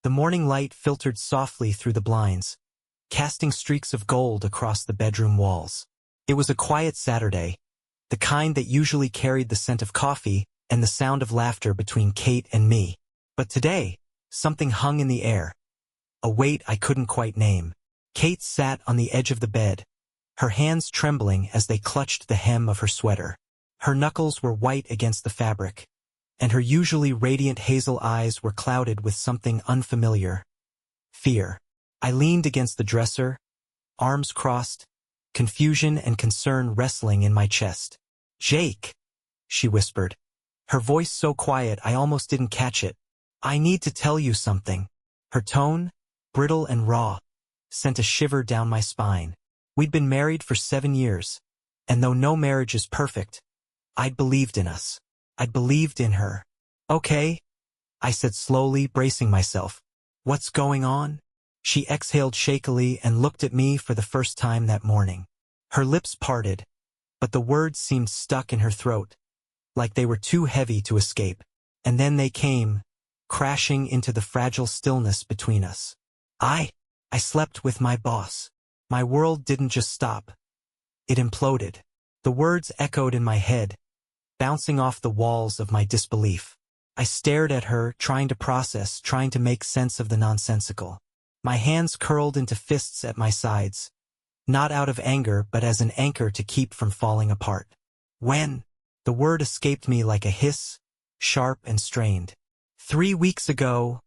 The morning light filtered softly through the blinds, casting streaks of gold across the bedroom walls. It was a quiet Saturday, the kind that usually carried the scent of coffee and the sound of laughter between Kate and me. But today, something hung in the air, a weight I couldn't quite name. Kate sat on the edge of the bed, her hands trembling as they clutched the hem of her sweater. Her knuckles were white against the fabric, and her usually radiant hazel eyes were clouded with something unfamiliar. Fear. I leaned against the dresser, arms crossed, confusion and concern wrestling in my chest. "Jake," she whispered, her voice so quiet I almost didn't catch it. "I need to tell you something." Her tone, brittle and raw, sent a shiver down my spine. We'd been married for 7 years, and though no marriage is perfect, I'd believed in us. I'd believed in her. "Okay," I said slowly, bracing myself. "What's going on?" She exhaled shakily and looked at me for the first time that morning. Her lips parted, but the words seemed stuck in her throat, like they were too heavy to escape. And then they came, crashing into the fragile stillness between us. I slept with my boss. My world didn't just stop. It imploded. The words echoed in my head, bouncing off the walls of my disbelief. I stared at her, trying to process, trying to make sense of the nonsensical. My hands curled into fists at my sides, not out of anger but as an anchor to keep from falling apart. "When?" The word escaped me like a hiss, sharp and strained. 3 weeks ago,"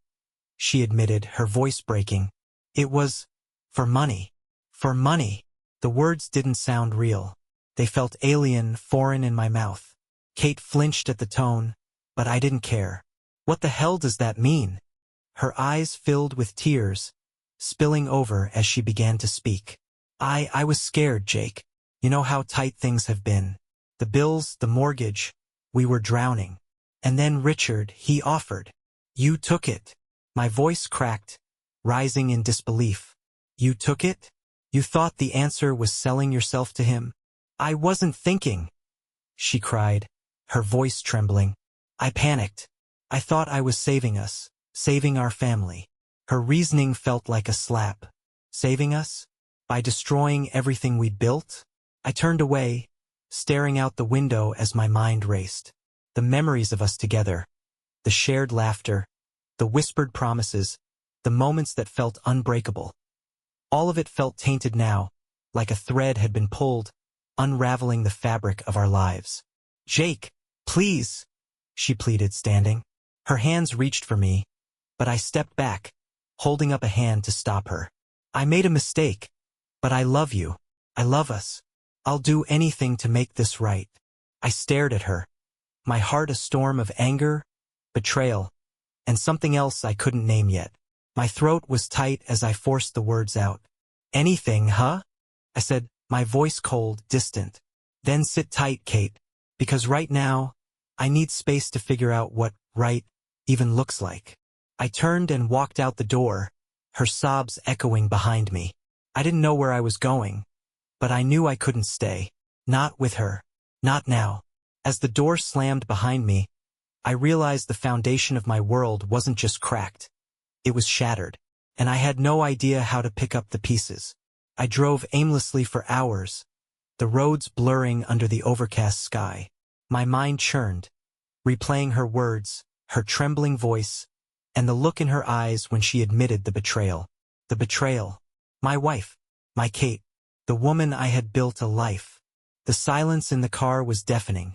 she admitted, her voice breaking. "It was for money. For money." The words didn't sound real. They felt alien, foreign in my mouth. Kate flinched at the tone, but I didn't care. "What the hell does that mean?" Her eyes filled with tears, spilling over as she began to speak. I was scared, Jake. You know how tight things have been. The bills, the mortgage, we were drowning. And then Richard, he offered. You took it." My voice cracked, rising in disbelief. "You took it? You thought the answer was selling yourself to him?" "I wasn't thinking," she cried, her voice trembling. "I panicked. I thought I was saving us, saving our family." Her reasoning felt like a slap. Saving us? By destroying everything we'd built? I turned away, staring out the window as my mind raced. The memories of us together, the shared laughter, the whispered promises, the moments that felt unbreakable. All of it felt tainted now, like a thread had been pulled, unraveling the fabric of our lives. "Jake, please," she pleaded, standing. Her hands reached for me, but I stepped back, holding up a hand to stop her. "I made a mistake, but I love you. I love us. I'll do anything to make this right." I stared at her, my heart a storm of anger, betrayal, and something else I couldn't name yet. My throat was tight as I forced the words out. "Anything, huh?" I said, my voice cold, distant. "Then sit tight, Kate, because right now, I need space to figure out what right even looks like." I turned and walked out the door, her sobs echoing behind me. I didn't know where I was going, but I knew I couldn't stay. Not with her. Not now. As the door slammed behind me, I realized the foundation of my world wasn't just cracked. It was shattered, and I had no idea how to pick up the pieces. I drove aimlessly for hours, the roads blurring under the overcast sky. My mind churned, replaying her words, her trembling voice, and the look in her eyes when she admitted the betrayal. The betrayal. My wife. My Kate. The woman I had built a life. The silence in the car was deafening,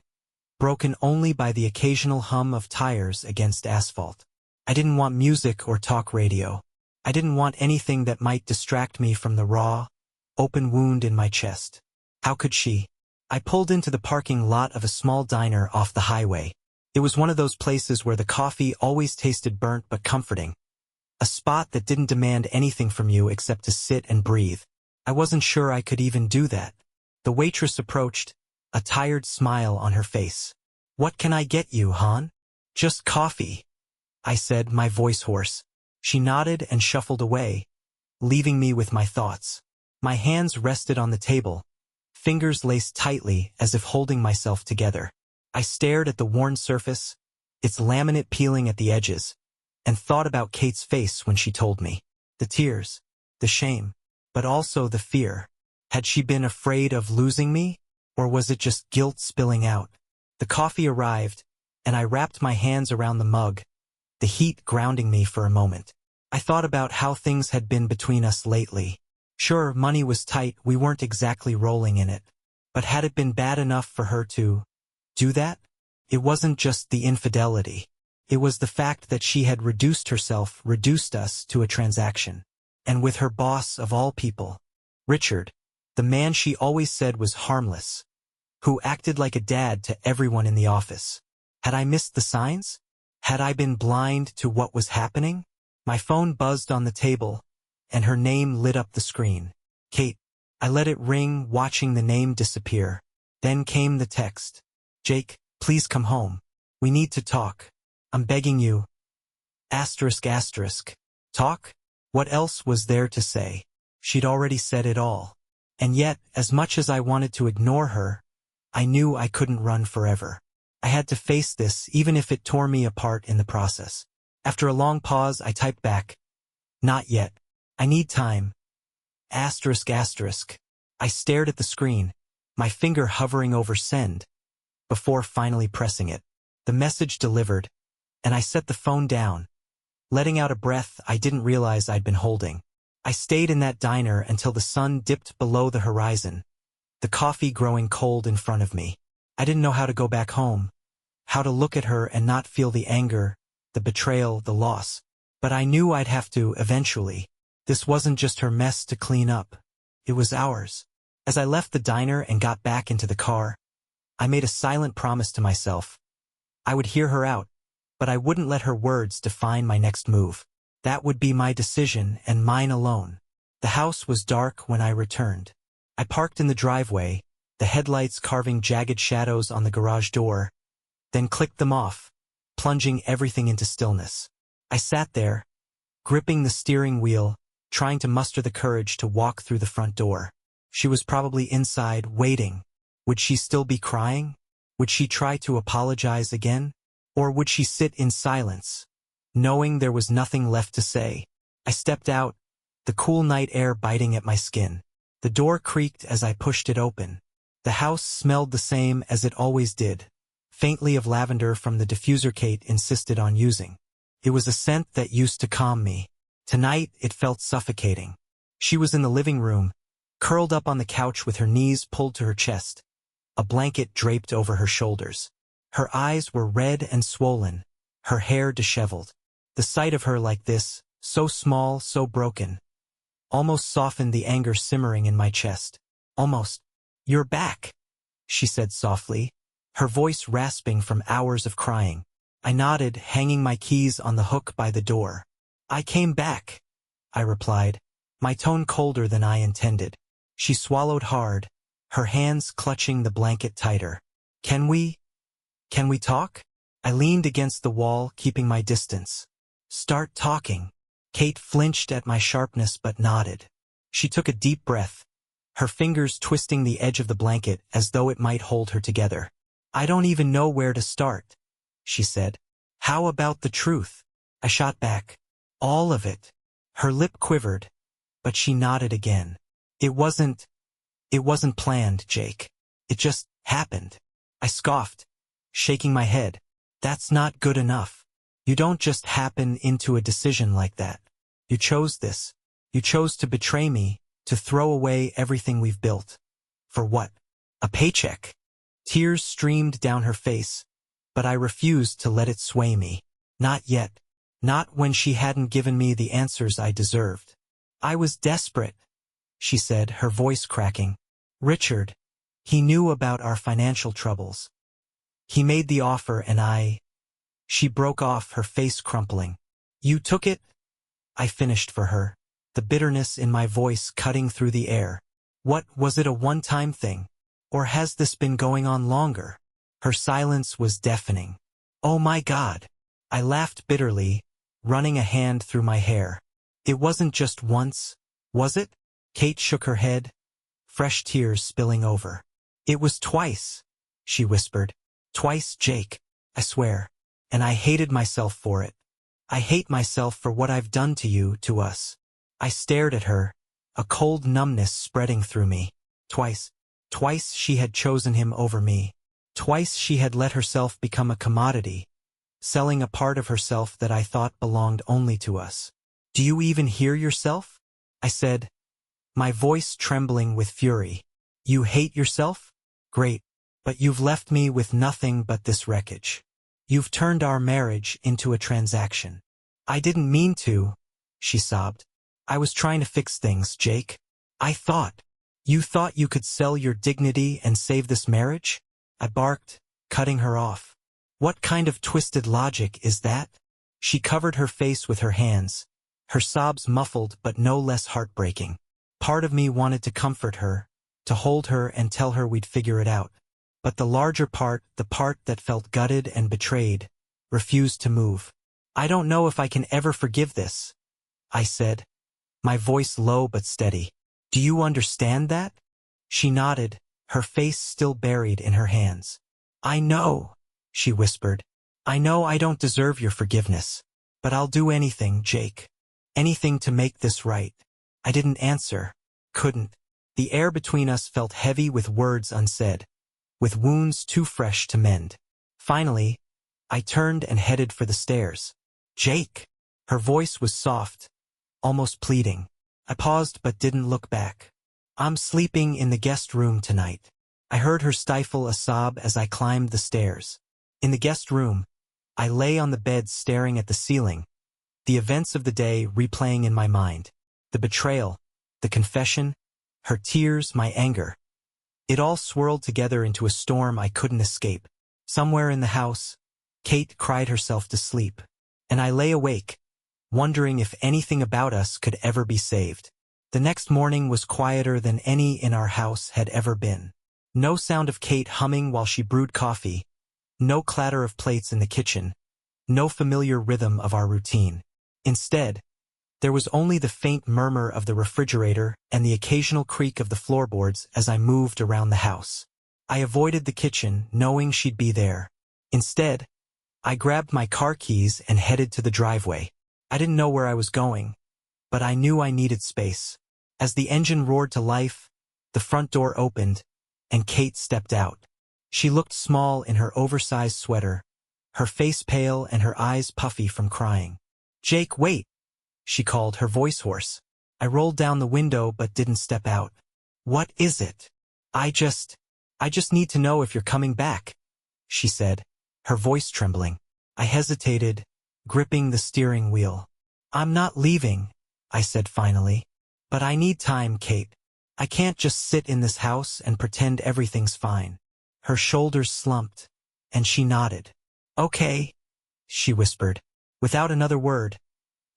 broken only by the occasional hum of tires against asphalt. I didn't want music or talk radio. I didn't want anything that might distract me from the raw, open wound in my chest. How could she? I pulled into the parking lot of a small diner off the highway. It was one of those places where the coffee always tasted burnt but comforting. A spot that didn't demand anything from you except to sit and breathe. I wasn't sure I could even do that. The waitress approached, a tired smile on her face. "What can I get you, hon?" "Just coffee," I said, my voice hoarse. She nodded and shuffled away, leaving me with my thoughts. My hands rested on the table, fingers laced tightly as if holding myself together. I stared at the worn surface, its laminate peeling at the edges, and thought about Kate's face when she told me. The tears, the shame, but also the fear. Had she been afraid of losing me? Or was it just guilt spilling out? The coffee arrived, and I wrapped my hands around the mug, the heat grounding me for a moment. I thought about how things had been between us lately. Sure, money was tight, we weren't exactly rolling in it. But had it been bad enough for her to do that? It wasn't just the infidelity. It was the fact that she had reduced us to a transaction. And with her boss of all people, Richard, the man she always said was harmless, who acted like a dad to everyone in the office. Had I missed the signs? Had I been blind to what was happening? My phone buzzed on the table, and her name lit up the screen. Kate. I let it ring, watching the name disappear. Then came the text. Jake, please come home. We need to talk. I'm begging you. Asterisk asterisk. Talk? What else was there to say? She'd already said it all. And yet, as much as I wanted to ignore her, I knew I couldn't run forever. I had to face this, even if it tore me apart in the process. After a long pause, I typed back. Not yet. I need time. Asterisk asterisk. I stared at the screen, my finger hovering over send, before finally pressing it. The message delivered, and I set the phone down, letting out a breath I didn't realize I'd been holding. I stayed in that diner until the sun dipped below the horizon, the coffee growing cold in front of me. I didn't know how to go back home, how to look at her and not feel the anger, the betrayal, the loss. But I knew I'd have to, eventually. This wasn't just her mess to clean up. It was ours. As I left the diner and got back into the car, I made a silent promise to myself. I would hear her out, but I wouldn't let her words define my next move. That would be my decision and mine alone. The house was dark when I returned. I parked in the driveway, the headlights carving jagged shadows on the garage door, then clicked them off, plunging everything into stillness. I sat there, gripping the steering wheel, trying to muster the courage to walk through the front door. She was probably inside, waiting. Would she still be crying? Would she try to apologize again? Or would she sit in silence, knowing there was nothing left to say? I stepped out, the cool night air biting at my skin. The door creaked as I pushed it open. The house smelled the same as it always did, faintly of lavender from the diffuser Kate insisted on using. It was a scent that used to calm me. Tonight, it felt suffocating. She was in the living room, curled up on the couch with her knees pulled to her chest, a blanket draped over her shoulders. Her eyes were red and swollen, her hair disheveled. The sight of her like this, so small, so broken, almost softened the anger simmering in my chest. Almost. You're back, she said softly, her voice rasping from hours of crying. I nodded, hanging my keys on the hook by the door. I came back, I replied, my tone colder than I intended. She swallowed hard, her hands clutching the blanket tighter. Can we talk? I leaned against the wall, keeping my distance. Start talking. Kate flinched at my sharpness but nodded. She took a deep breath, her fingers twisting the edge of the blanket as though it might hold her together. I don't even know where to start, she said. How about the truth? I shot back. All of it. Her lip quivered, but she nodded again. It wasn't planned, Jake. It just happened. I scoffed, shaking my head. That's not good enough. You don't just happen into a decision like that. You chose this. You chose to betray me, to throw away everything we've built. For what? A paycheck. Tears streamed down her face, but I refused to let it sway me. Not yet. Not when she hadn't given me the answers I deserved. I was desperate, she said, her voice cracking. Richard, he knew about our financial troubles. He made the offer and She broke off, her face crumpling. You took it? I finished for her, the bitterness in my voice cutting through the air. What, was it a one-time thing? Or has this been going on longer? Her silence was deafening. Oh my God! I laughed bitterly, running a hand through my hair. It wasn't just once, was it? Kate shook her head, fresh tears spilling over. It was twice, she whispered. Twice, Jake, I swear. And I hated myself for it. I hate myself for what I've done to you, to us. I stared at her, a cold numbness spreading through me. Twice she had chosen him over me. Twice she had let herself become a commodity, selling a part of herself that I thought belonged only to us. Do you even hear yourself? I said, my voice trembling with fury. You hate yourself? Great, but you've left me with nothing but this wreckage. You've turned our marriage into a transaction. I didn't mean to, she sobbed. I was trying to fix things, Jake. You thought you could sell your dignity and save this marriage? I barked, cutting her off. What kind of twisted logic is that? She covered her face with her hands, her sobs muffled but no less heartbreaking. Part of me wanted to comfort her, to hold her and tell her we'd figure it out. But the larger part, the part that felt gutted and betrayed, refused to move. I don't know if I can ever forgive this, I said, my voice low but steady. Do you understand that? She nodded, her face still buried in her hands. I know, she whispered. I know I don't deserve your forgiveness. But I'll do anything, Jake. Anything to make this right. I didn't answer. Couldn't. The air between us felt heavy with words unsaid, with wounds too fresh to mend. Finally, I turned and headed for the stairs. Jake! Her voice was soft, almost pleading. I paused but didn't look back. I'm sleeping in the guest room tonight. I heard her stifle a sob as I climbed the stairs. In the guest room, I lay on the bed staring at the ceiling, the events of the day replaying in my mind. The betrayal, the confession, her tears, my anger. It all swirled together into a storm I couldn't escape. Somewhere in the house, Kate cried herself to sleep, and I lay awake, wondering if anything about us could ever be saved. The next morning was quieter than any in our house had ever been. No sound of Kate humming while she brewed coffee, no clatter of plates in the kitchen, no familiar rhythm of our routine. Instead, there was only the faint murmur of the refrigerator and the occasional creak of the floorboards as I moved around the house. I avoided the kitchen, knowing she'd be there. Instead, I grabbed my car keys and headed to the driveway. I didn't know where I was going, but I knew I needed space. As the engine roared to life, the front door opened, and Kate stepped out. She looked small in her oversized sweater, her face pale and her eyes puffy from crying. Jake, wait, she called, her voice hoarse. I rolled down the window but didn't step out. What is it? I just need to know if you're coming back, she said, her voice trembling. I hesitated, gripping the steering wheel. I'm not leaving, I said finally. But I need time, Kate. I can't just sit in this house and pretend everything's fine. Her shoulders slumped, and she nodded. Okay, she whispered. Without another word,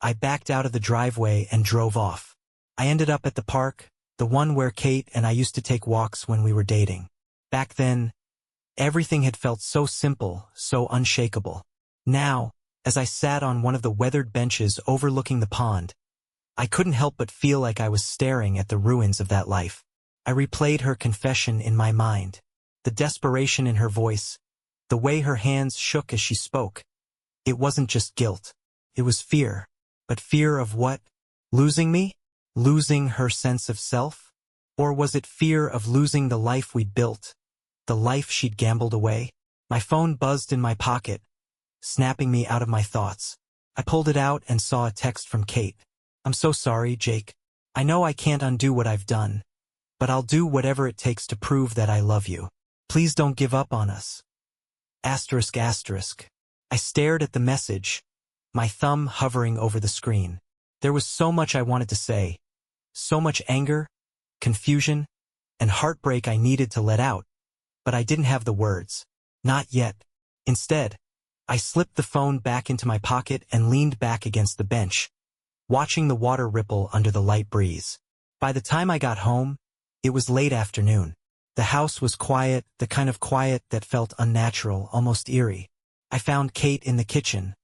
I backed out of the driveway and drove off. I ended up at the park, the one where Kate and I used to take walks when we were dating. Back then, everything had felt so simple, so unshakable. Now, as I sat on one of the weathered benches overlooking the pond, I couldn't help but feel like I was staring at the ruins of that life. I replayed her confession in my mind, the desperation in her voice, the way her hands shook as she spoke. It wasn't just guilt. It was fear. But fear of what? Losing me? Losing her sense of self? Or was it fear of losing the life we'd built, the life she'd gambled away? My phone buzzed in my pocket, snapping me out of my thoughts. I pulled it out and saw a text from Kate. I'm so sorry, Jake. I know I can't undo what I've done, but I'll do whatever it takes to prove that I love you. Please don't give up on us. Asterisk asterisk. I stared at the message, my thumb hovering over the screen. There was so much I wanted to say, so much anger, confusion, and heartbreak I needed to let out, but I didn't have the words. Not yet. Instead, I slipped the phone back into my pocket and leaned back against the bench, watching the water ripple under the light breeze. By the time I got home, it was late afternoon. The house was quiet, the kind of quiet that felt unnatural, almost eerie. I found Kate in the kitchen,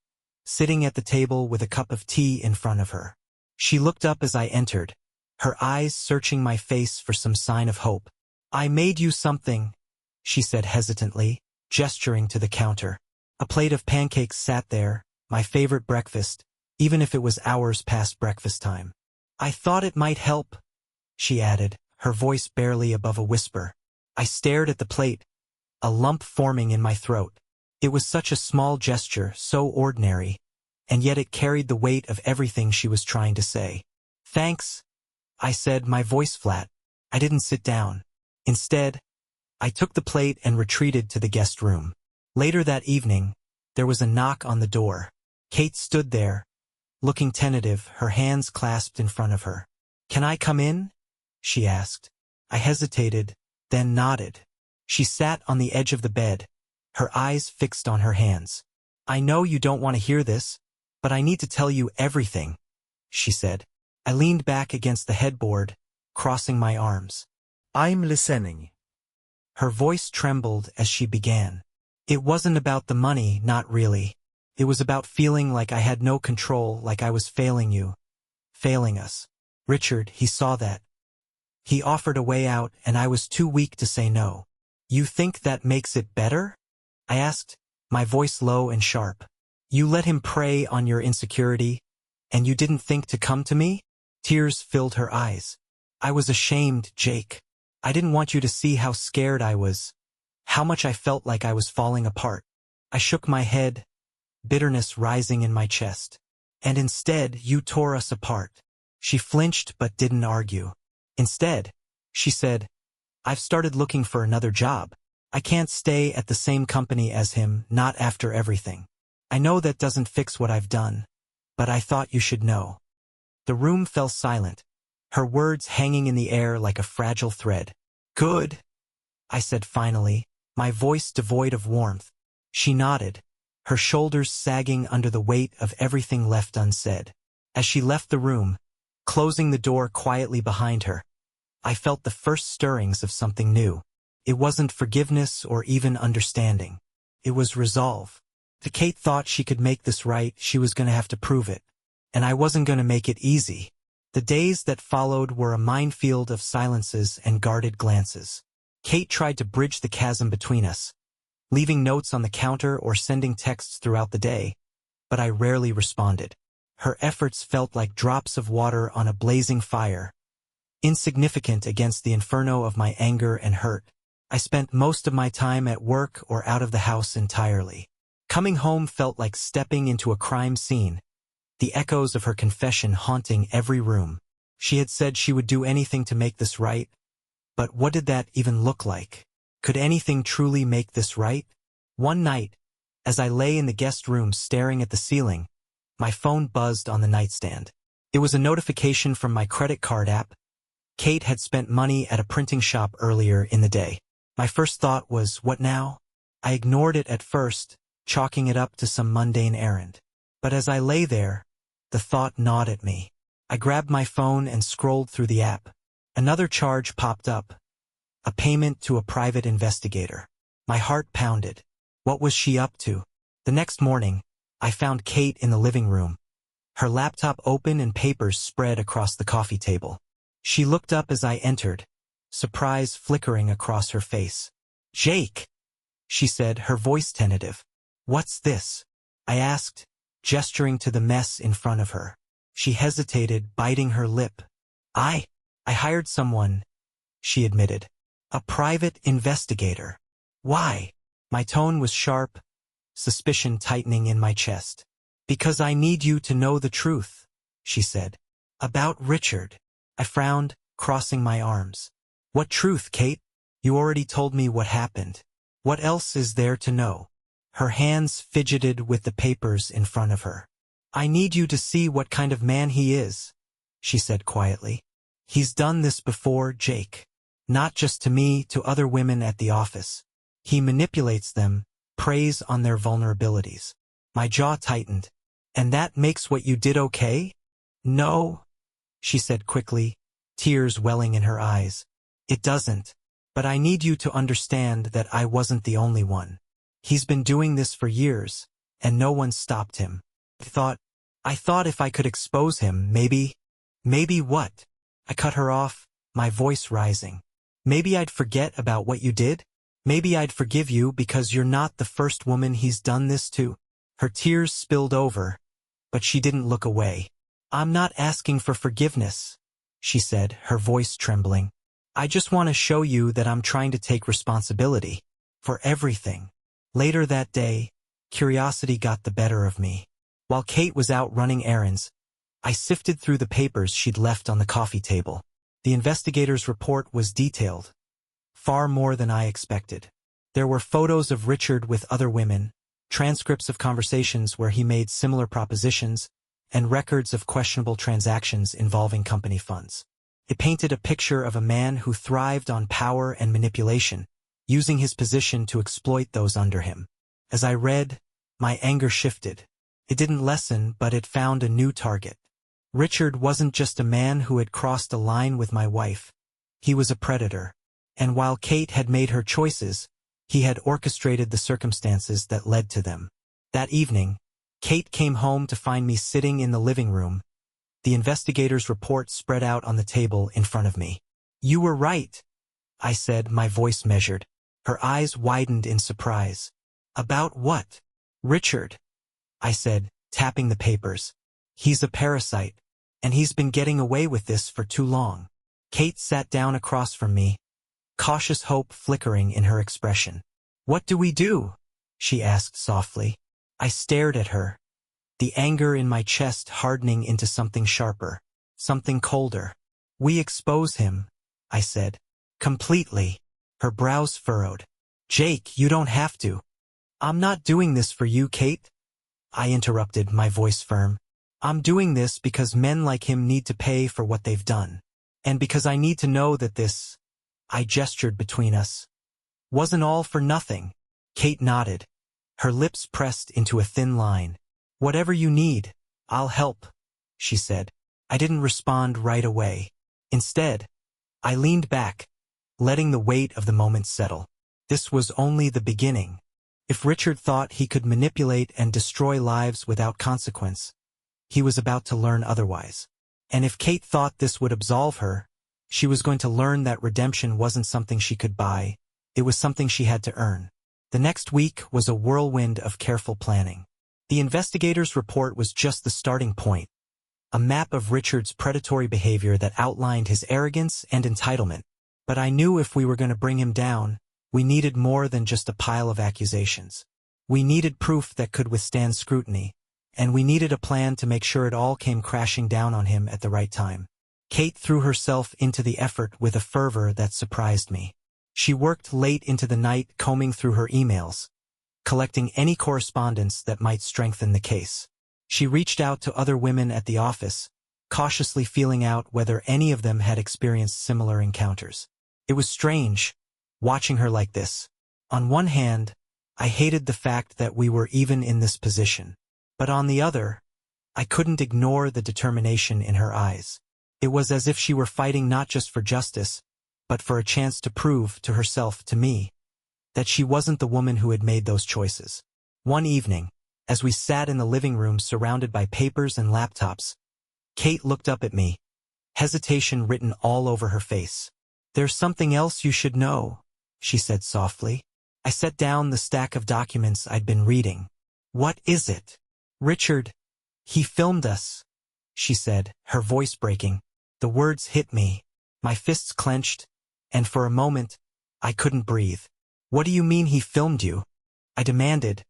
sitting at the table with a cup of tea in front of her. She looked up as I entered, her eyes searching my face for some sign of hope. I made you something, she said hesitantly, gesturing to the counter. A plate of pancakes sat there, my favorite breakfast, even if it was hours past breakfast time. I thought it might help, she added, her voice barely above a whisper. I stared at the plate, a lump forming in my throat. It was such a small gesture, so ordinary, and yet it carried the weight of everything she was trying to say. Thanks, I said, my voice flat. I didn't sit down. Instead, I took the plate and retreated to the guest room. Later that evening, there was a knock on the door. Kate stood there, looking tentative, her hands clasped in front of her. Can I come in? She asked. I hesitated, then nodded. She sat on the edge of the bed, her eyes fixed on her hands. I know you don't want to hear this, but I need to tell you everything, she said. I leaned back against the headboard, crossing my arms. I'm listening. Her voice trembled as she began. It wasn't about the money, not really. It was about feeling like I had no control, like I was failing you. Failing us. Richard, he saw that. He offered a way out, and I was too weak to say no. You think that makes it better? I asked, my voice low and sharp. You let him prey on your insecurity, and you didn't think to come to me? Tears filled her eyes. I was ashamed, Jake. I didn't want you to see how scared I was, how much I felt like I was falling apart. I shook my head, bitterness rising in my chest. And instead, you tore us apart. She flinched but didn't argue. Instead, she said, I've started looking for another job. I can't stay at the same company as him, not after everything. I know that doesn't fix what I've done, but I thought you should know. The room fell silent, her words hanging in the air like a fragile thread. Good, I said finally, my voice devoid of warmth. She nodded, her shoulders sagging under the weight of everything left unsaid. As she left the room, closing the door quietly behind her, I felt the first stirrings of something new. It wasn't forgiveness or even understanding. It was resolve. If Kate thought she could make this right, she was going to have to prove it. And I wasn't going to make it easy. The days that followed were a minefield of silences and guarded glances. Kate tried to bridge the chasm between us, leaving notes on the counter or sending texts throughout the day, but I rarely responded. Her efforts felt like drops of water on a blazing fire, insignificant against the inferno of my anger and hurt. I spent most of my time at work or out of the house entirely. Coming home felt like stepping into a crime scene, the echoes of her confession haunting every room. She had said she would do anything to make this right, but what did that even look like? Could anything truly make this right? One night, as I lay in the guest room staring at the ceiling, my phone buzzed on the nightstand. It was a notification from my credit card app. Kate had spent money at a printing shop earlier in the day. My first thought was, what now? I ignored it at first, chalking it up to some mundane errand. But as I lay there, the thought gnawed at me. I grabbed my phone and scrolled through the app. Another charge popped up. A payment to a private investigator. My heart pounded. What was she up to? The next morning, I found Kate in the living room, her laptop open and papers spread across the coffee table. She looked up as I entered, surprise flickering across her face. Jake, she said, her voice tentative. What's this? I asked, gesturing to the mess in front of her. She hesitated, biting her lip. I hired someone, she admitted. A private investigator. Why? My tone was sharp, suspicion tightening in my chest. Because I need you to know the truth, she said. About Richard. I frowned, crossing my arms. What truth, Kate? You already told me what happened. What else is there to know? Her hands fidgeted with the papers in front of her. I need you to see what kind of man he is, she said quietly. He's done this before, Jake. Not just to me, to other women at the office. He manipulates them, preys on their vulnerabilities. My jaw tightened. And that makes what you did okay? No, she said quickly, tears welling in her eyes. It doesn't. But I need you to understand that I wasn't the only one. He's been doing this for years, and no one stopped him. I thought if I could expose him, maybe what? I cut her off, my voice rising. Maybe I'd forget about what you did? Maybe I'd forgive you because you're not the first woman he's done this to? Her tears spilled over, but she didn't look away. "I'm not asking for forgiveness," she said, her voice trembling. "I just want to show you that I'm trying to take responsibility for everything." Later that day, curiosity got the better of me. While Kate was out running errands, I sifted through the papers she'd left on the coffee table. The investigator's report was detailed, far more than I expected. There were photos of Richard with other women, transcripts of conversations where he made similar propositions, and records of questionable transactions involving company funds. It painted a picture of a man who thrived on power and manipulation, using his position to exploit those under him. As I read, my anger shifted. It didn't lessen, but it found a new target. Richard wasn't just a man who had crossed a line with my wife. He was a predator. And while Kate had made her choices, he had orchestrated the circumstances that led to them. That evening, Kate came home to find me sitting in the living room, the investigator's report spread out on the table in front of me. "You were right," I said, my voice measured. Her eyes widened in surprise. "About what?" "Richard," I said, tapping the papers. "He's a parasite, and he's been getting away with this for too long." Kate sat down across from me, cautious hope flickering in her expression. "What do we do?" she asked softly. I stared at her, the anger in my chest hardening into something sharper, something colder. "We expose him," I said. "Completely." Her brows furrowed. "Jake, you don't have to." "I'm not doing this for you, Kate," I interrupted, my voice firm. "I'm doing this because men like him need to pay for what they've done. And because I need to know that this," I gestured between us, "wasn't all for nothing." Kate nodded, her lips pressed into a thin line. "Whatever you need, I'll help," she said. I didn't respond right away. Instead, I leaned back, letting the weight of the moment settle. This was only the beginning. If Richard thought he could manipulate and destroy lives without consequence, he was about to learn otherwise. And if Kate thought this would absolve her, she was going to learn that redemption wasn't something she could buy, it was something she had to earn. The next week was a whirlwind of careful planning. The investigator's report was just the starting point, a map of Richard's predatory behavior that outlined his arrogance and entitlement. But I knew if we were going to bring him down, we needed more than just a pile of accusations. We needed proof that could withstand scrutiny, and we needed a plan to make sure it all came crashing down on him at the right time. Kate threw herself into the effort with a fervor that surprised me. She worked late into the night combing through her emails, collecting any correspondence that might strengthen the case. She reached out to other women at the office, cautiously feeling out whether any of them had experienced similar encounters. It was strange, watching her like this. On one hand, I hated the fact that we were even in this position. But on the other, I couldn't ignore the determination in her eyes. It was as if she were fighting not just for justice, but for a chance to prove to herself, to me, that she wasn't the woman who had made those choices. One evening, as we sat in the living room surrounded by papers and laptops, Kate looked up at me, hesitation written all over her face. "There's something else you should know," she said softly. I set down the stack of documents I'd been reading. "What is it?" "Richard, he filmed us," she said, her voice breaking. The words hit me. My fists clenched, and for a moment, I couldn't breathe. "What do you mean he filmed you?" I demanded,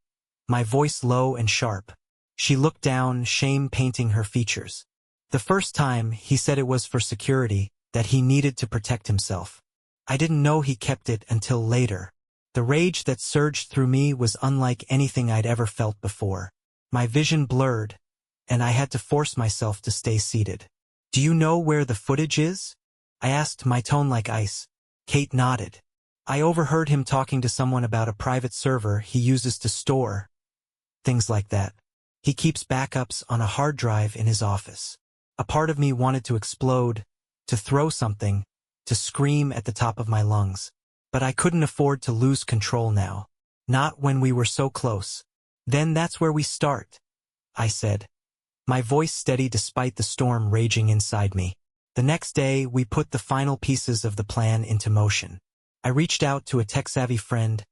my voice low and sharp. She looked down, shame painting her features. "The first time, he said it was for security, that he needed to protect himself. I didn't know he kept it until later." The rage that surged through me was unlike anything I'd ever felt before. My vision blurred, and I had to force myself to stay seated. "Do you know where the footage is?" I asked, my tone like ice. Kate nodded. "I overheard him talking to someone about a private server he uses to store things like that. He keeps backups on a hard drive in his office." A part of me wanted to explode, to throw something, to scream at the top of my lungs. But I couldn't afford to lose control now. Not when we were so close. "Then that's where we start," I said, my voice steady despite the storm raging inside me. The next day, we put the final pieces of the plan into motion. I reached out to a tech-savvy friend,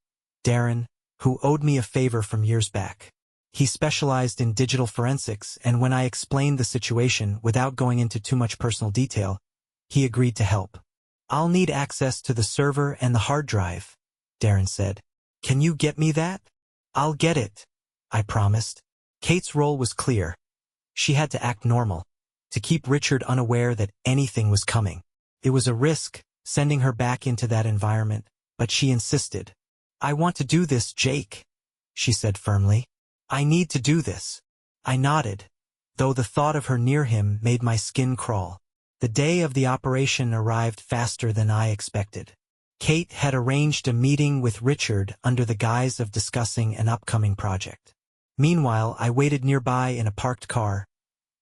Darren, who owed me a favor from years back. He specialized in digital forensics, and when I explained the situation without going into too much personal detail, he agreed to help. "I'll need access to the server and the hard drive," Darren said. "Can you get me that?" "I'll get it," I promised. Kate's role was clear. She had to act normal, to keep Richard unaware that anything was coming. It was a risk, sending her back into that environment, but she insisted. "I want to do this, Jake," she said firmly. "I need to do this." I nodded, though the thought of her near him made my skin crawl. The day of the operation arrived faster than I expected. Kate had arranged a meeting with Richard under the guise of discussing an upcoming project. Meanwhile, I waited nearby in a parked car,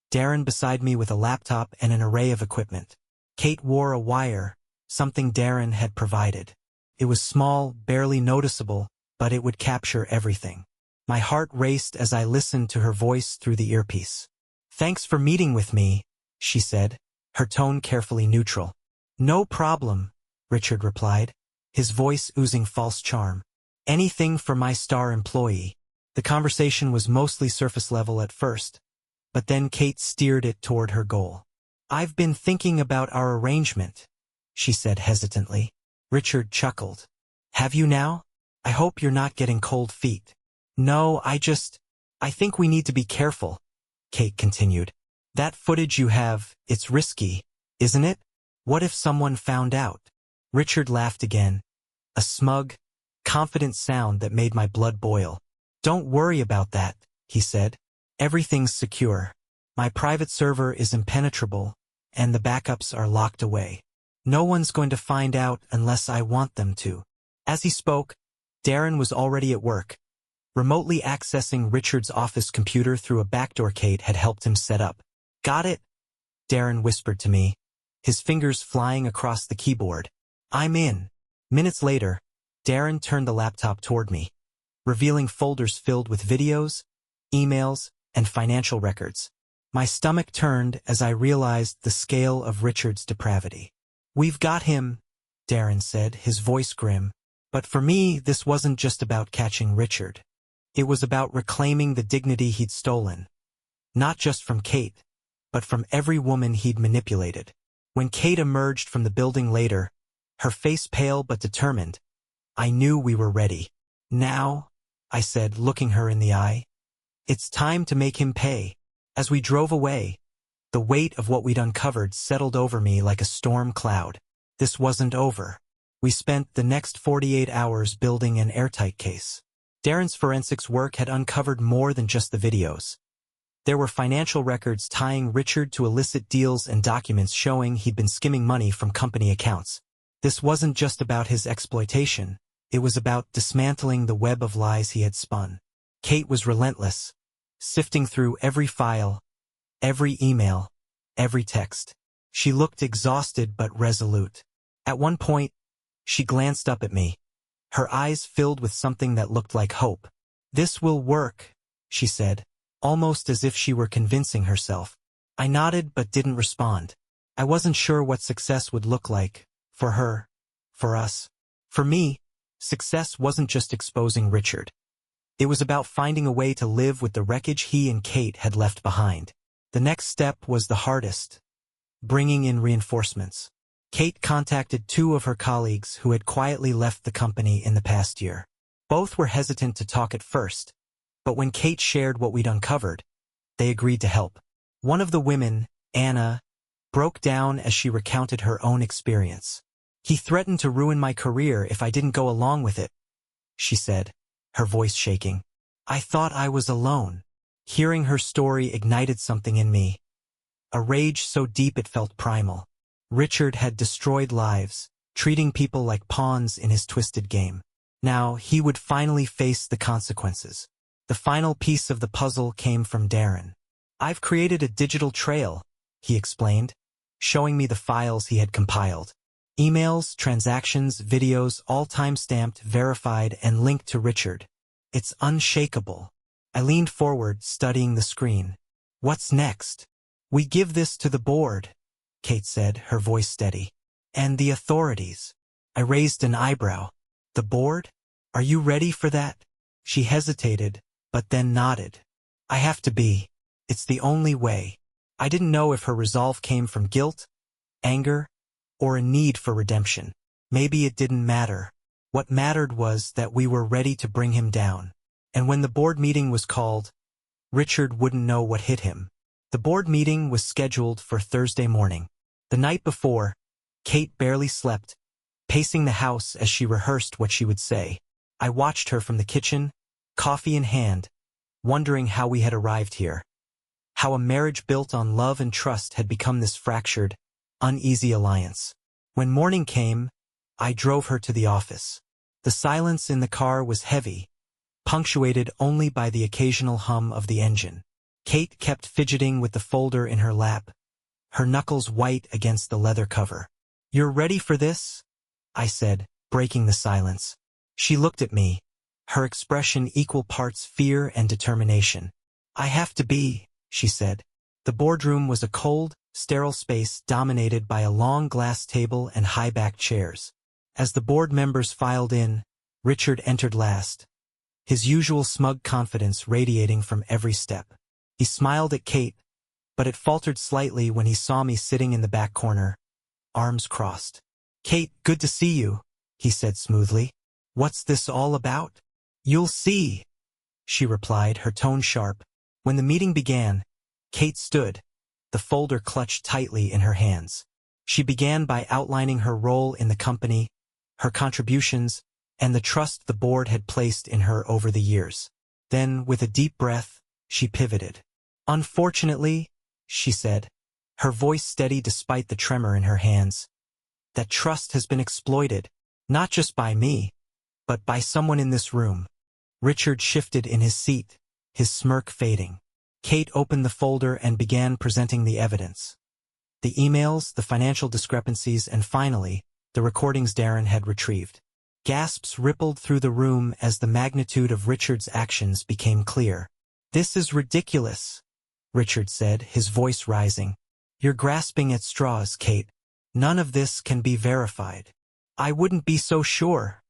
Darren beside me with a laptop and an array of equipment. Kate wore a wire, something Darren had provided. It was small, barely noticeable, but it would capture everything. My heart raced as I listened to her voice through the earpiece. "Thanks for meeting with me," she said, her tone carefully neutral. "No problem," Richard replied, his voice oozing false charm. "Anything for my star employee." The conversation was mostly surface level at first, but then Kate steered it toward her goal. "I've been thinking about our arrangement," she said hesitantly. Richard chuckled. "Have you now? I hope you're not getting cold feet." "No, I think we need to be careful," Kate continued. "That footage you have, it's risky, isn't it? What if someone found out?" Richard laughed again, a smug, confident sound that made my blood boil. "Don't worry about that," he said. "Everything's secure. My private server is impenetrable, and the backups are locked away. No one's going to find out unless I want them to." As he spoke, Darren was already at work, remotely accessing Richard's office computer through a backdoor Kate had helped him set up. "Got it?" Darren whispered to me, his fingers flying across the keyboard. "I'm in." Minutes later, Darren turned the laptop toward me, revealing folders filled with videos, emails, and financial records. My stomach turned as I realized the scale of Richard's depravity. "We've got him," Darren said, his voice grim. But for me, this wasn't just about catching Richard. It was about reclaiming the dignity he'd stolen. Not just from Kate, but from every woman he'd manipulated. When Kate emerged from the building later, her face pale but determined, I knew we were ready. "Now," I said, looking her in the eye, "it's time to make him pay." As we drove away, the weight of what we'd uncovered settled over me like a storm cloud. This wasn't over. We spent the next 48 hours building an airtight case. Darren's forensics work had uncovered more than just the videos. There were financial records tying Richard to illicit deals and documents showing he'd been skimming money from company accounts. This wasn't just about his exploitation. It was about dismantling the web of lies he had spun. Kate was relentless, sifting through every file, every email, every text. She looked exhausted but resolute. At one point, she glanced up at me, her eyes filled with something that looked like hope. "This will work," she said, almost as if she were convincing herself. I nodded but didn't respond. I wasn't sure what success would look like, for her, for us. For me, success wasn't just exposing Richard. It was about finding a way to live with the wreckage he and Kate had left behind. The next step was the hardest, bringing in reinforcements. Kate contacted 2 of her colleagues who had quietly left the company in the past year. Both were hesitant to talk at first, but when Kate shared what we'd uncovered, they agreed to help. One of the women, Anna, broke down as she recounted her own experience. "He threatened to ruin my career if I didn't go along with it," she said, her voice shaking. "I thought I was alone." Hearing her story ignited something in me, a rage so deep it felt primal. Richard had destroyed lives, treating people like pawns in his twisted game. Now he would finally face the consequences. The final piece of the puzzle came from Darren. "I've created a digital trail," he explained, showing me the files he had compiled. Emails, transactions, videos, all time-stamped, verified, and linked to Richard. "It's unshakable." I leaned forward, studying the screen. "What's next?" "We give this to the board," Kate said, her voice steady. "And the authorities." I raised an eyebrow. "The board? Are you ready for that?" She hesitated, but then nodded. I have to be. It's the only way. I didn't know if her resolve came from guilt, anger, or a need for redemption. Maybe it didn't matter. What mattered was that we were ready to bring him down. And when the board meeting was called, Richard wouldn't know what hit him. The board meeting was scheduled for Thursday morning. The night before, Kate barely slept, pacing the house as she rehearsed what she would say. I watched her from the kitchen, coffee in hand, wondering how we had arrived here. How a marriage built on love and trust had become this fractured, uneasy alliance. When morning came, I drove her to the office. The silence in the car was heavy, punctuated only by the occasional hum of the engine. Kate kept fidgeting with the folder in her lap, her knuckles white against the leather cover. "You're ready for this?" I said, breaking the silence. She looked at me, her expression equal parts fear and determination. "I have to be," she said. The boardroom was a cold, sterile space dominated by a long glass table and high-backed chairs. As the board members filed in, Richard entered last, his usual smug confidence radiating from every step. He smiled at Kate, but it faltered slightly when he saw me sitting in the back corner, arms crossed. "Kate, good to see you," he said smoothly. "What's this all about?" "You'll see," she replied, her tone sharp. When the meeting began, Kate stood, the folder clutched tightly in her hands. She began by outlining her role in the company, her contributions, and the trust the board had placed in her over the years. Then, with a deep breath, she pivoted. "Unfortunately," she said, her voice steady despite the tremor in her hands, "that trust has been exploited, not just by me, but by someone in this room." Richard shifted in his seat, his smirk fading. Kate opened the folder and began presenting the evidence. The emails, the financial discrepancies, and finally, the recordings Darren had retrieved. Gasps rippled through the room as the magnitude of Richard's actions became clear. "This is ridiculous," Richard said, his voice rising. "You're grasping at straws, Kate. None of this can be verified." "I wouldn't be so sure,"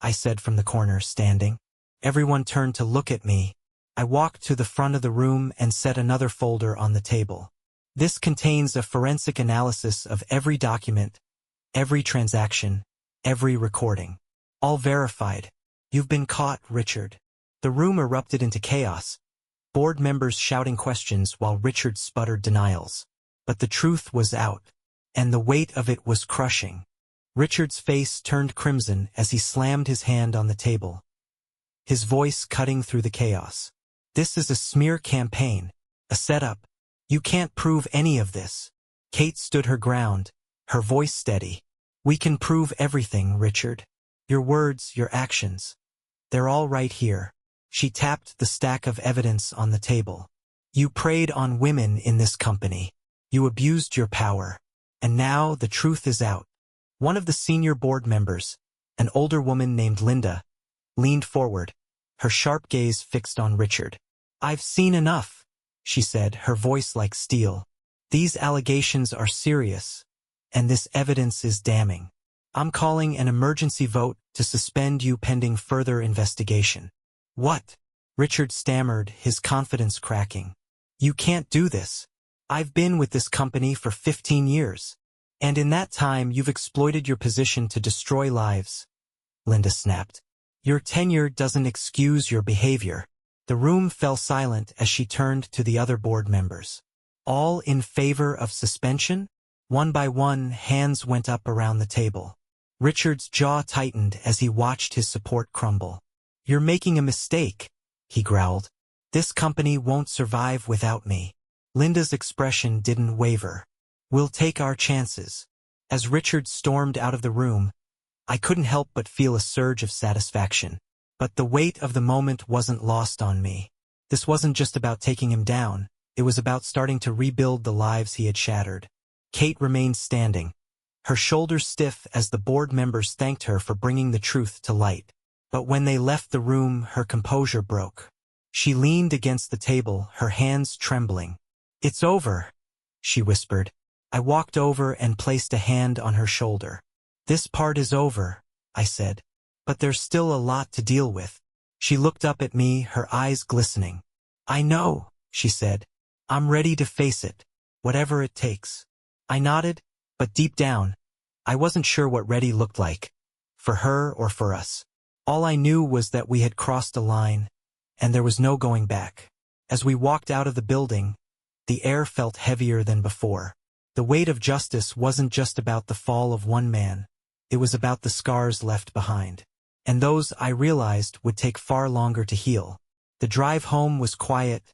I said from the corner, standing. Everyone turned to look at me. I walked to the front of the room and set another folder on the table. "This contains a forensic analysis of every document, every transaction, every recording. All verified. You've been caught, Richard." The room erupted into chaos, board members shouting questions while Richard sputtered denials. But the truth was out, and the weight of it was crushing. Richard's face turned crimson as he slammed his hand on the table, his voice cutting through the chaos. "This is a smear campaign, a setup. You can't prove any of this." Kate stood her ground, her voice steady. "We can prove everything, Richard. Your words, your actions. They're all right here." She tapped the stack of evidence on the table. "You preyed on women in this company. You abused your power. And now the truth is out." One of the senior board members, an older woman named Linda, leaned forward, her sharp gaze fixed on Richard. "I've seen enough," she said, her voice like steel. "These allegations are serious, and this evidence is damning. I'm calling an emergency vote to suspend you pending further investigation." "What?" Richard stammered, his confidence cracking. "You can't do this. I've been with this company for 15 years. And in that time you've exploited your position to destroy lives," Linda snapped. "Your tenure doesn't excuse your behavior." The room fell silent as she turned to the other board members. "All in favor of suspension?" One by one, hands went up around the table. Richard's jaw tightened as he watched his support crumble. "You're making a mistake," he growled. "This company won't survive without me." Linda's expression didn't waver. "We'll take our chances." As Richard stormed out of the room, I couldn't help but feel a surge of satisfaction. But the weight of the moment wasn't lost on me. This wasn't just about taking him down, it was about starting to rebuild the lives he had shattered. Kate remained standing, her shoulders stiff as the board members thanked her for bringing the truth to light. But when they left the room, her composure broke. She leaned against the table, her hands trembling. "It's over," she whispered. I walked over and placed a hand on her shoulder. "This part is over," I said. "But there's still a lot to deal with." She looked up at me, her eyes glistening. "I know," she said. "I'm ready to face it. Whatever it takes." I nodded, but deep down, I wasn't sure what ready looked like. For her or for us. All I knew was that we had crossed a line, and there was no going back. As we walked out of the building, the air felt heavier than before. The weight of justice wasn't just about the fall of one man. It was about the scars left behind. And those, I realized, would take far longer to heal. The drive home was quiet,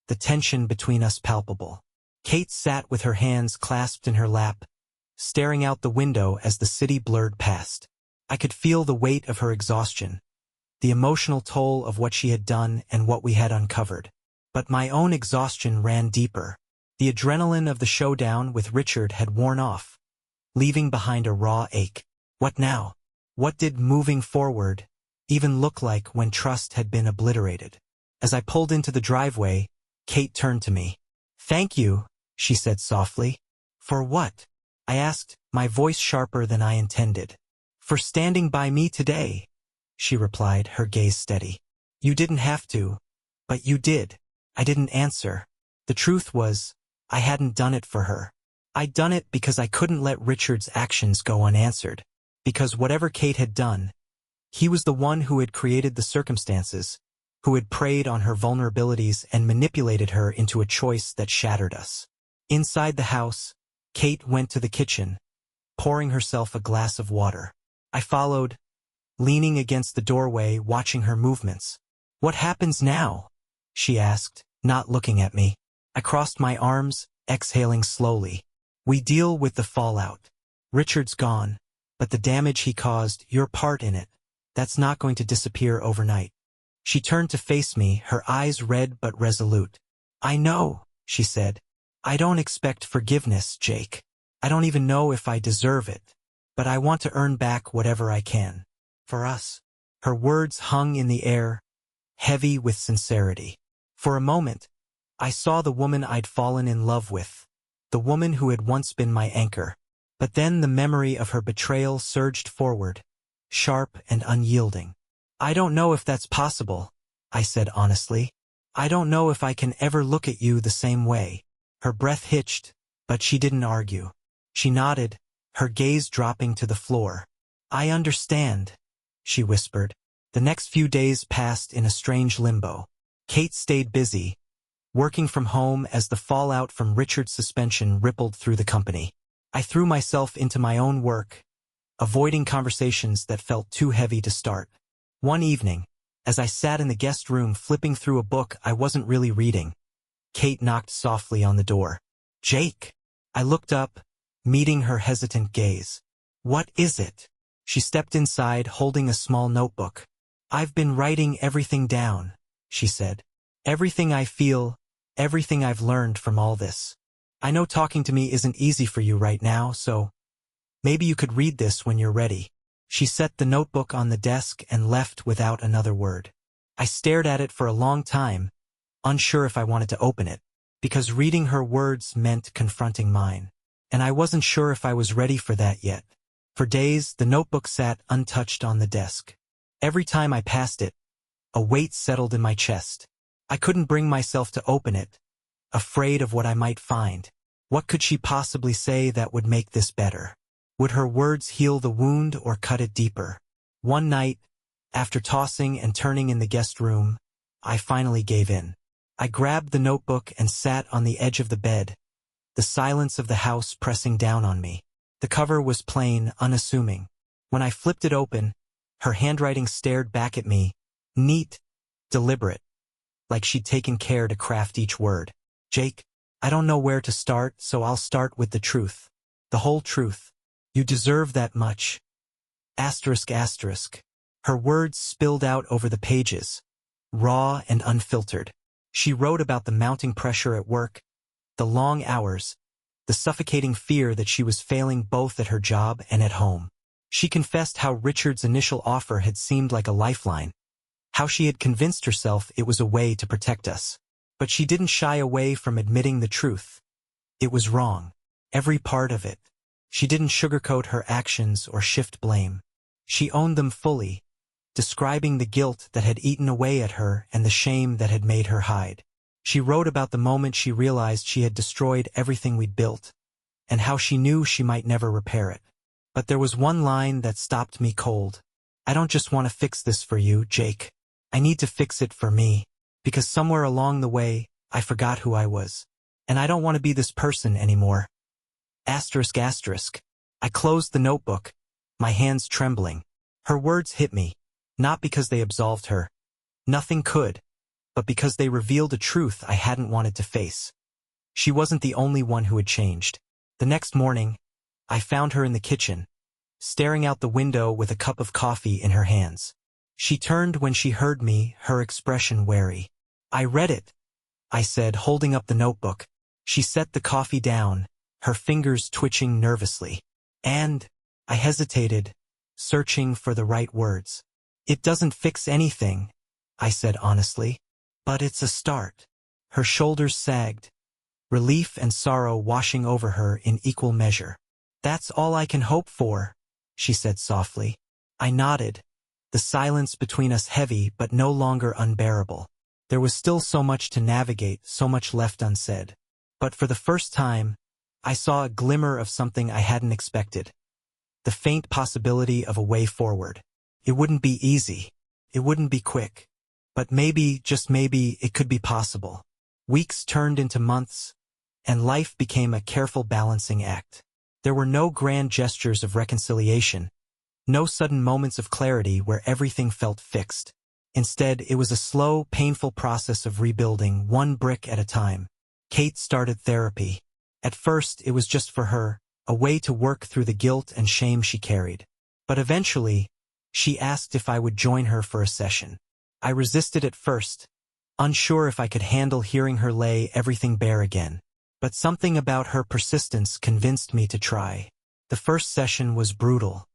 the tension between us palpable. Kate sat with her hands clasped in her lap, staring out the window as the city blurred past. I could feel the weight of her exhaustion, the emotional toll of what she had done and what we had uncovered. But my own exhaustion ran deeper. The adrenaline of the showdown with Richard had worn off, leaving behind a raw ache. What now? What did moving forward even look like when trust had been obliterated? As I pulled into the driveway, Kate turned to me. "Thank you," she said softly. "For what?" I asked, my voice sharper than I intended. "For standing by me today," she replied, her gaze steady. "You didn't have to, but you did." I didn't answer. The truth was, I hadn't done it for her. I'd done it because I couldn't let Richard's actions go unanswered. Because whatever Kate had done, he was the one who had created the circumstances, who had preyed on her vulnerabilities and manipulated her into a choice that shattered us. Inside the house, Kate went to the kitchen, pouring herself a glass of water. I followed, leaning against the doorway, watching her movements. "What happens now?" she asked, not looking at me. I crossed my arms, exhaling slowly. "We deal with the fallout. Richard's gone, but the damage he caused, your part in it, that's not going to disappear overnight." She turned to face me, her eyes red but resolute. "I know," she said. "I don't expect forgiveness, Jake. I don't even know if I deserve it. But I want to earn back whatever I can. For us." Her words hung in the air, heavy with sincerity. For a moment, I saw the woman I'd fallen in love with, the woman who had once been my anchor. But then the memory of her betrayal surged forward, sharp and unyielding. "I don't know if that's possible," I said honestly. "I don't know if I can ever look at you the same way." Her breath hitched, but she didn't argue. She nodded, her gaze dropping to the floor. "I understand," she whispered. The next few days passed in a strange limbo. Kate stayed busy, working from home as the fallout from Richard's suspension rippled through the company. I threw myself into my own work, avoiding conversations that felt too heavy to start. One evening, as I sat in the guest room flipping through a book I wasn't really reading, Kate knocked softly on the door. "Jake." I looked up, meeting her hesitant gaze. "What is it?" She stepped inside, holding a small notebook. "I've been writing everything down," she said. "Everything I feel, everything I've learned from all this. I know talking to me isn't easy for you right now, so maybe you could read this when you're ready." She set the notebook on the desk and left without another word. I stared at it for a long time, unsure if I wanted to open it, because reading her words meant confronting mine. And I wasn't sure if I was ready for that yet. For days, the notebook sat untouched on the desk. Every time I passed it, a weight settled in my chest. I couldn't bring myself to open it, afraid of what I might find. What could she possibly say that would make this better? Would her words heal the wound or cut it deeper? One night, after tossing and turning in the guest room, I finally gave in. I grabbed the notebook and sat on the edge of the bed, the silence of the house pressing down on me. The cover was plain, unassuming. When I flipped it open, her handwriting stared back at me, neat, deliberate, like she'd taken care to craft each word. "Jake, I don't know where to start, so I'll start with the truth. The whole truth. You deserve that much. Asterisk asterisk." Her words spilled out over the pages, raw and unfiltered. She wrote about the mounting pressure at work, the long hours, the suffocating fear that she was failing both at her job and at home. She confessed how Richard's initial offer had seemed like a lifeline, how she had convinced herself it was a way to protect us. But she didn't shy away from admitting the truth. It was wrong. Every part of it. She didn't sugarcoat her actions or shift blame. She owned them fully, describing the guilt that had eaten away at her and the shame that had made her hide. She wrote about the moment she realized she had destroyed everything we'd built, and how she knew she might never repair it. But there was one line that stopped me cold. I don't just want to fix this for you, Jake. I need to fix it for me, because somewhere along the way, I forgot who I was. And I don't want to be this person anymore. Asterisk asterisk. I closed the notebook, my hands trembling. Her words hit me, not because they absolved her. Nothing could, but because they revealed a truth I hadn't wanted to face. She wasn't the only one who had changed. The next morning, I found her in the kitchen, staring out the window with a cup of coffee in her hands. She turned when she heard me, her expression wary. I read it, I said, holding up the notebook. She set the coffee down, her fingers twitching nervously. And I hesitated, searching for the right words. It doesn't fix anything, I said honestly, but it's a start. Her shoulders sagged, relief and sorrow washing over her in equal measure. That's all I can hope for, she said softly. I nodded, the silence between us heavy but no longer unbearable. There was still so much to navigate, so much left unsaid. But for the first time, I saw a glimmer of something I hadn't expected. The faint possibility of a way forward. It wouldn't be easy. It wouldn't be quick. But maybe, just maybe, it could be possible. Weeks turned into months, and life became a careful balancing act. There were no grand gestures of reconciliation, no sudden moments of clarity where everything felt fixed. Instead, it was a slow, painful process of rebuilding, one brick at a time. Kate started therapy. At first, it was just for her, a way to work through the guilt and shame she carried. But eventually, she asked if I would join her for a session. I resisted at first, unsure if I could handle hearing her lay everything bare again. But something about her persistence convinced me to try. The first session was brutal.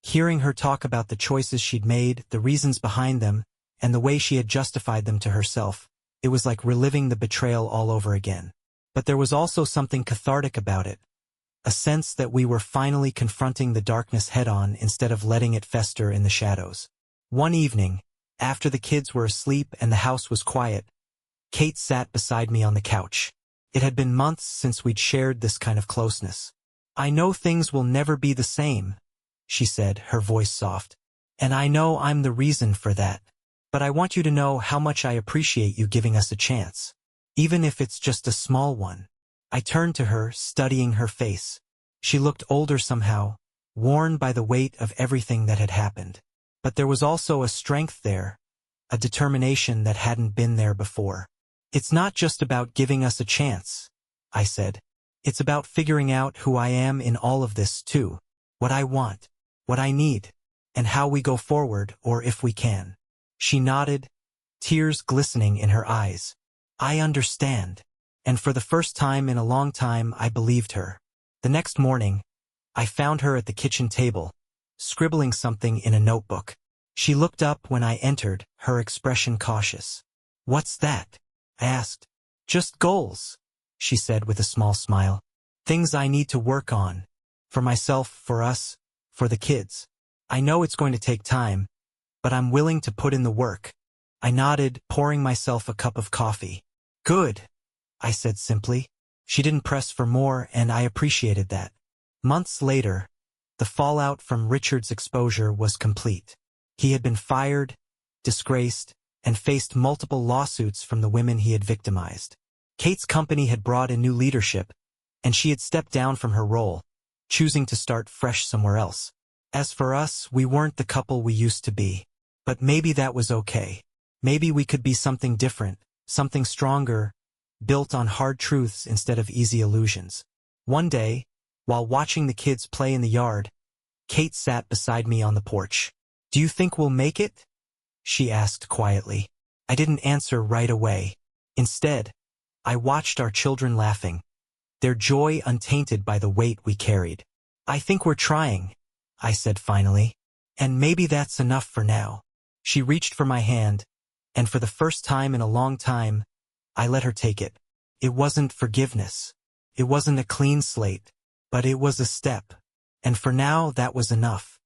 Hearing her talk about the choices she'd made, the reasons behind them, and the way she had justified them to herself, it was like reliving the betrayal all over again. But there was also something cathartic about it, a sense that we were finally confronting the darkness head-on instead of letting it fester in the shadows. One evening, after the kids were asleep and the house was quiet, Kate sat beside me on the couch. It had been months since we'd shared this kind of closeness. I know things will never be the same, she said, her voice soft. And I know I'm the reason for that. But I want you to know how much I appreciate you giving us a chance. Even if it's just a small one. I turned to her, studying her face. She looked older somehow, worn by the weight of everything that had happened. But there was also a strength there, a determination that hadn't been there before. It's not just about giving us a chance, I said. It's about figuring out who I am in all of this too. What I want, what I need, and how we go forward, or if we can. She nodded, tears glistening in her eyes. I understand. And for the first time in a long time, I believed her. The next morning, I found her at the kitchen table, scribbling something in a notebook. She looked up when I entered, her expression cautious. What's that? I asked. Just goals, she said with a small smile. Things I need to work on. For myself, for us, for the kids. I know it's going to take time, but I'm willing to put in the work. I nodded, pouring myself a cup of coffee. Good, I said simply. She didn't press for more, and I appreciated that. Months later, the fallout from Richard's exposure was complete. He had been fired, disgraced, and faced multiple lawsuits from the women he had victimized. Kate's company had brought in new leadership, and she had stepped down from her role, choosing to start fresh somewhere else. As for us, we weren't the couple we used to be. But maybe that was okay. Maybe we could be something different, something stronger, built on hard truths instead of easy illusions. One day, while watching the kids play in the yard, Kate sat beside me on the porch. Do you think we'll make it? She asked quietly. I didn't answer right away. Instead, I watched our children laughing, their joy untainted by the weight we carried. I think we're trying, I said finally. And maybe that's enough for now. She reached for my hand, and for the first time in a long time, I let her take it. It wasn't forgiveness. It wasn't a clean slate, but it was a step. And for now, that was enough.